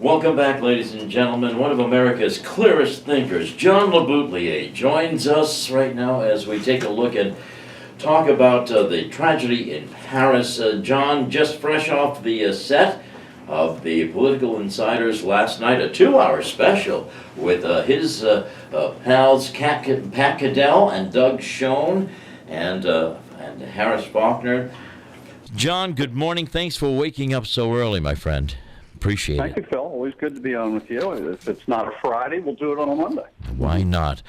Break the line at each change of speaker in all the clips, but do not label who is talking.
Welcome back, ladies and gentlemen. One of America's clearest thinkers, John LeBoutillier, joins us right now as we take a look and talk about the tragedy in Paris. John, just fresh off the set of the Political Insiders last night, a 2-hour special with his pals Pat Caddell and Doug Schoen and Harris Faulkner. John, good morning. Thanks for waking up so early, my friend. Appreciate it.
Thank you, Phil. Always good to be on with you. If it's not a Friday, we'll do it on a Monday.
Why not?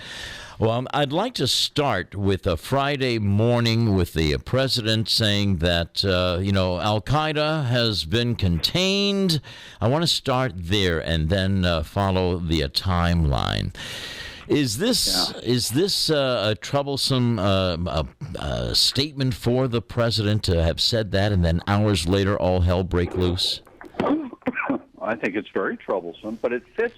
Well, I'd like to start with a Friday morning with the president saying that, Al-Qaeda has been contained. I want to start there and then follow the timeline. Is this a troublesome statement for the president to have said that and then hours later all hell break loose?
I think it's very troublesome, but it fits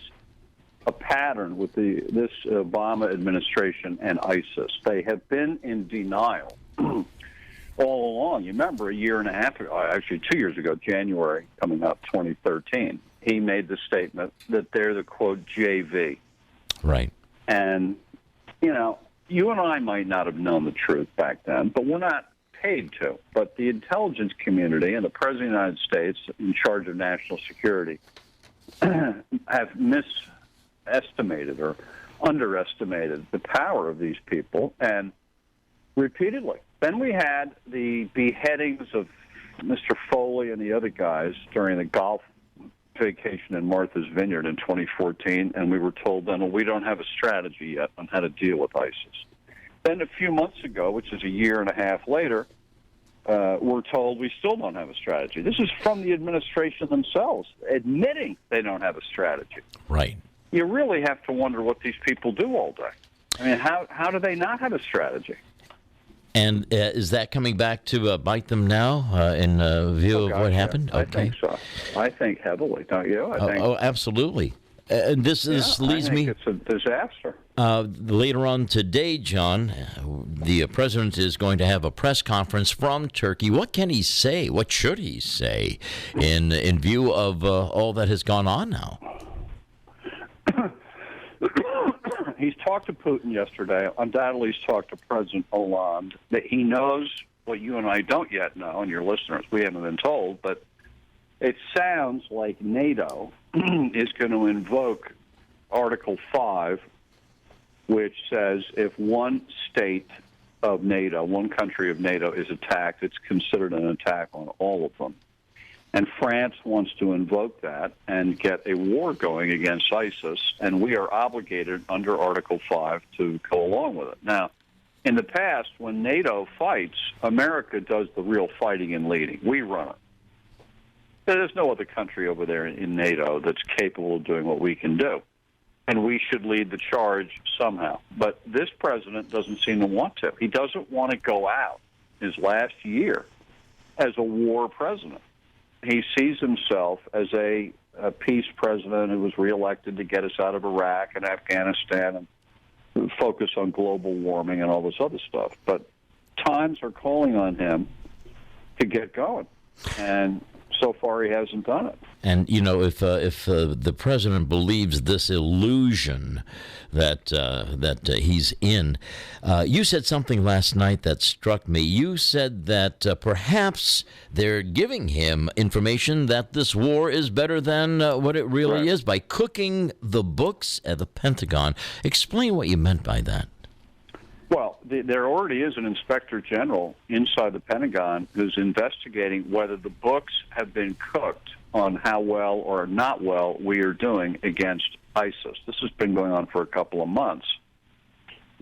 a pattern with this Obama administration and ISIS. They have been in denial all along. You remember a year and a half ago, actually 2 years ago, January coming up, 2013, he made the statement that they're the, quote, JV.
Right.
And, you and I might not have known the truth back then, but we're not paid to. But the intelligence community and the President of the United States in charge of national security have misestimated or underestimated the power of these people, and repeatedly. Then we had the beheadings of Mr. Foley and the other guys during the golf vacation in Martha's Vineyard in 2014, and we were told then, well, we don't have a strategy yet on how to deal with ISIS. Then a few months ago, which is a year and a half later, we're told we still don't have a strategy. This is from the administration themselves, admitting they don't have a strategy.
Right.
You really have to wonder what these people do all day. I mean, how do they not have a strategy?
And is that coming back to bite them now in view of what happened?
I think so. I think heavily, don't you?
Absolutely. And this leads me.
It's a disaster.
Later on today, John, the president is going to have a press conference from Turkey. What can he say? What should he say in view of all that has gone on now?
He's talked to Putin yesterday. Undoubtedly, he's talked to President Hollande. That he knows what you and I don't yet know, and your listeners, we haven't been told, but it sounds like NATO is going to invoke Article 5, which says if one state of NATO, one country of NATO is attacked, it's considered an attack on all of them. And France wants to invoke that and get a war going against ISIS, and we are obligated under Article 5 to go along with it. Now, in the past, when NATO fights, America does the real fighting and leading. We run it. There's no other country over there in NATO that's capable of doing what we can do, and we should lead the charge somehow. But this president doesn't seem to want to. He doesn't want to go out his last year as a war president. He sees himself as a peace president who was reelected to get us out of Iraq and Afghanistan and focus on global warming and all this other stuff. But times are calling on him to get going, and so far he hasn't done it. And
if the president believes this illusion that he's in, you said something last night that struck me. You said that perhaps they're giving him information that this war is better than what it really is by cooking the books at the Pentagon. Explain what you meant by that.
Well, there already is an inspector general inside the Pentagon who's investigating whether the books have been cooked on how well or not well we are doing against ISIS. This has been going on for a couple of months.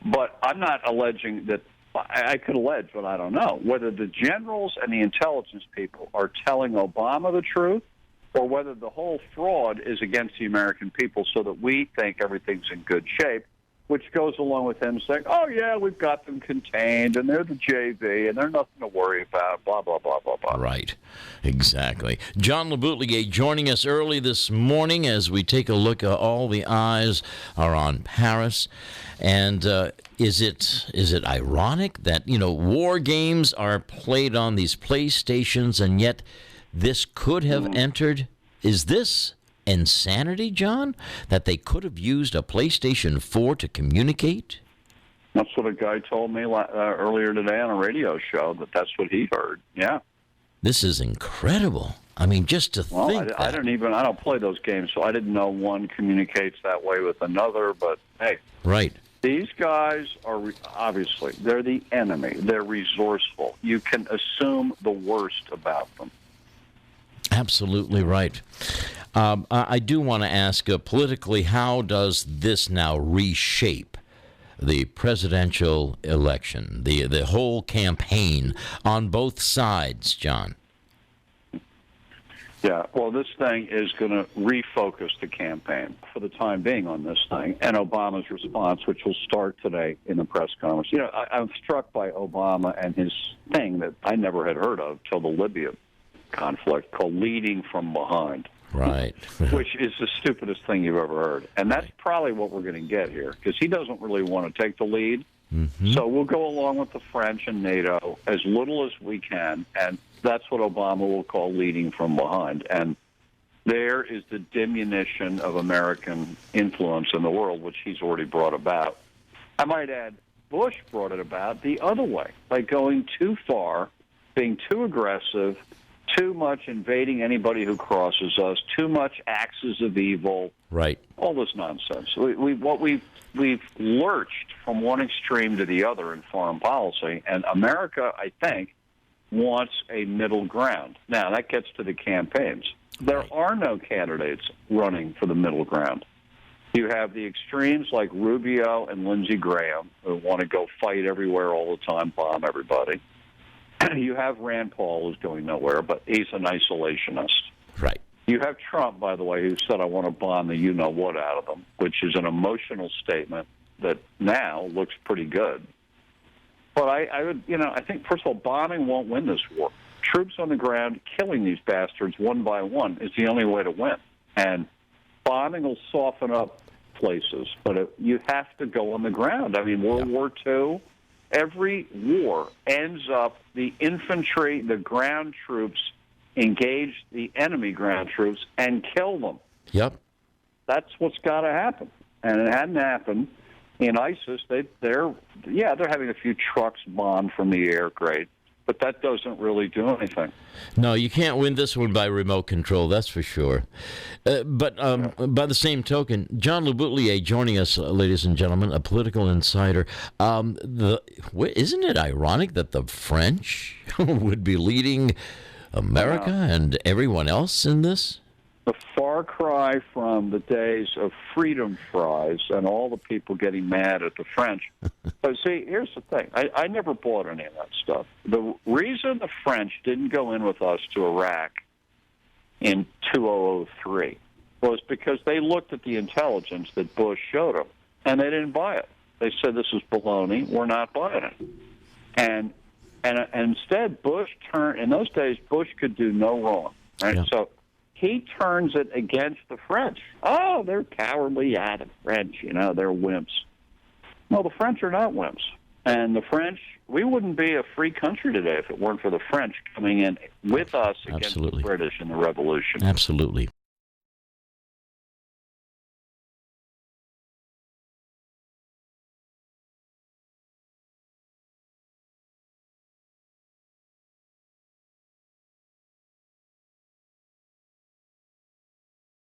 But I'm not alleging that – I could allege, but I don't know, whether the generals and the intelligence people are telling Obama the truth or whether the whole fraud is against the American people so that we think everything's in good shape, which goes along with him saying, oh, yeah, we've got them contained, and they're the JV, and they're nothing to worry about, blah, blah, blah, blah, blah.
Right. Exactly. John LeBoutillier joining us early this morning as we take a look at all the eyes are on Paris. And is it ironic that, war games are played on these PlayStations, and yet this could have entered? Is this
insanity, John? That they could have used a PlayStation 4 to communicate?
That's what a guy told me earlier today on a radio show, that's what he heard. Yeah.
This is incredible. I mean, just to think
I
that.
I don't play those games, so I didn't know one communicates that way with another, but hey.
Right.
These guys are, obviously, they're the enemy. They're resourceful. You can assume the worst about them.
Absolutely right. I do want to ask, politically, how does this now reshape the presidential election, the whole campaign on both sides, John?
Yeah, well, this thing is going to refocus the campaign for the time being on this thing, and Obama's response, which will start today in the press conference. You know, I'm struck by Obama and his thing that I never had heard of till the Libya conflict, called leading from behind.
Right.
Which is the stupidest thing you've ever heard. And that's probably what we're going to get here, because he doesn't really want to take the lead.
Mm-hmm.
So we'll go along with the French and NATO as little as we can, and that's what Obama will call leading from behind. And there is the diminution of American influence in the world, which he's already brought about. I might add, Bush brought it about the other way, by going too far, being too aggressive, too much invading anybody who crosses us, too much axis of evil.
Right.
All this nonsense. We've lurched from one extreme to the other in foreign policy, and America, I think, wants a middle ground. Now, that gets to the campaigns. There are no candidates running for the middle ground. You have the extremes like Rubio and Lindsey Graham, who want to go fight everywhere all the time, bomb everybody. You have Rand Paul, who's going nowhere, but he's an isolationist.
Right.
You have Trump, by the way, who said, I want to bomb the you-know-what out of them, which is an emotional statement that now looks pretty good. But I think, first of all, bombing won't win this war. Troops on the ground killing these bastards one by one is the only way to win. And bombing will soften up places, but you have to go on the ground. I mean, World War II, every war ends up the infantry, the ground troops, engage the enemy ground troops and kill them.
Yep.
That's what's got to happen. And it hadn't happened. In ISIS, they're having a few trucks bombed from the air, great, but that doesn't really do anything.
No, you can't win this one by remote control, that's for sure. But by the same token, John LeBoutillier joining us, ladies and gentlemen, a political insider. Isn't it ironic that the French would be leading America and everyone else in this?
The far cry from the days of freedom fries and all the people getting mad at the French. But see, here's the thing. I never bought any of that stuff. The reason the French didn't go in with us to Iraq in 2003 was because they looked at the intelligence that Bush showed them, and they didn't buy it. They said, this is baloney. We're not buying it. And instead, Bush turned. In those days, Bush could do no wrong. Right?
Yeah.
So he turns it against the French. Oh, they're cowardly. Yeah, the French, they're wimps. No, the French are not wimps. And the French, we wouldn't be a free country today if it weren't for the French coming in with us against the British in the Revolution.
Absolutely.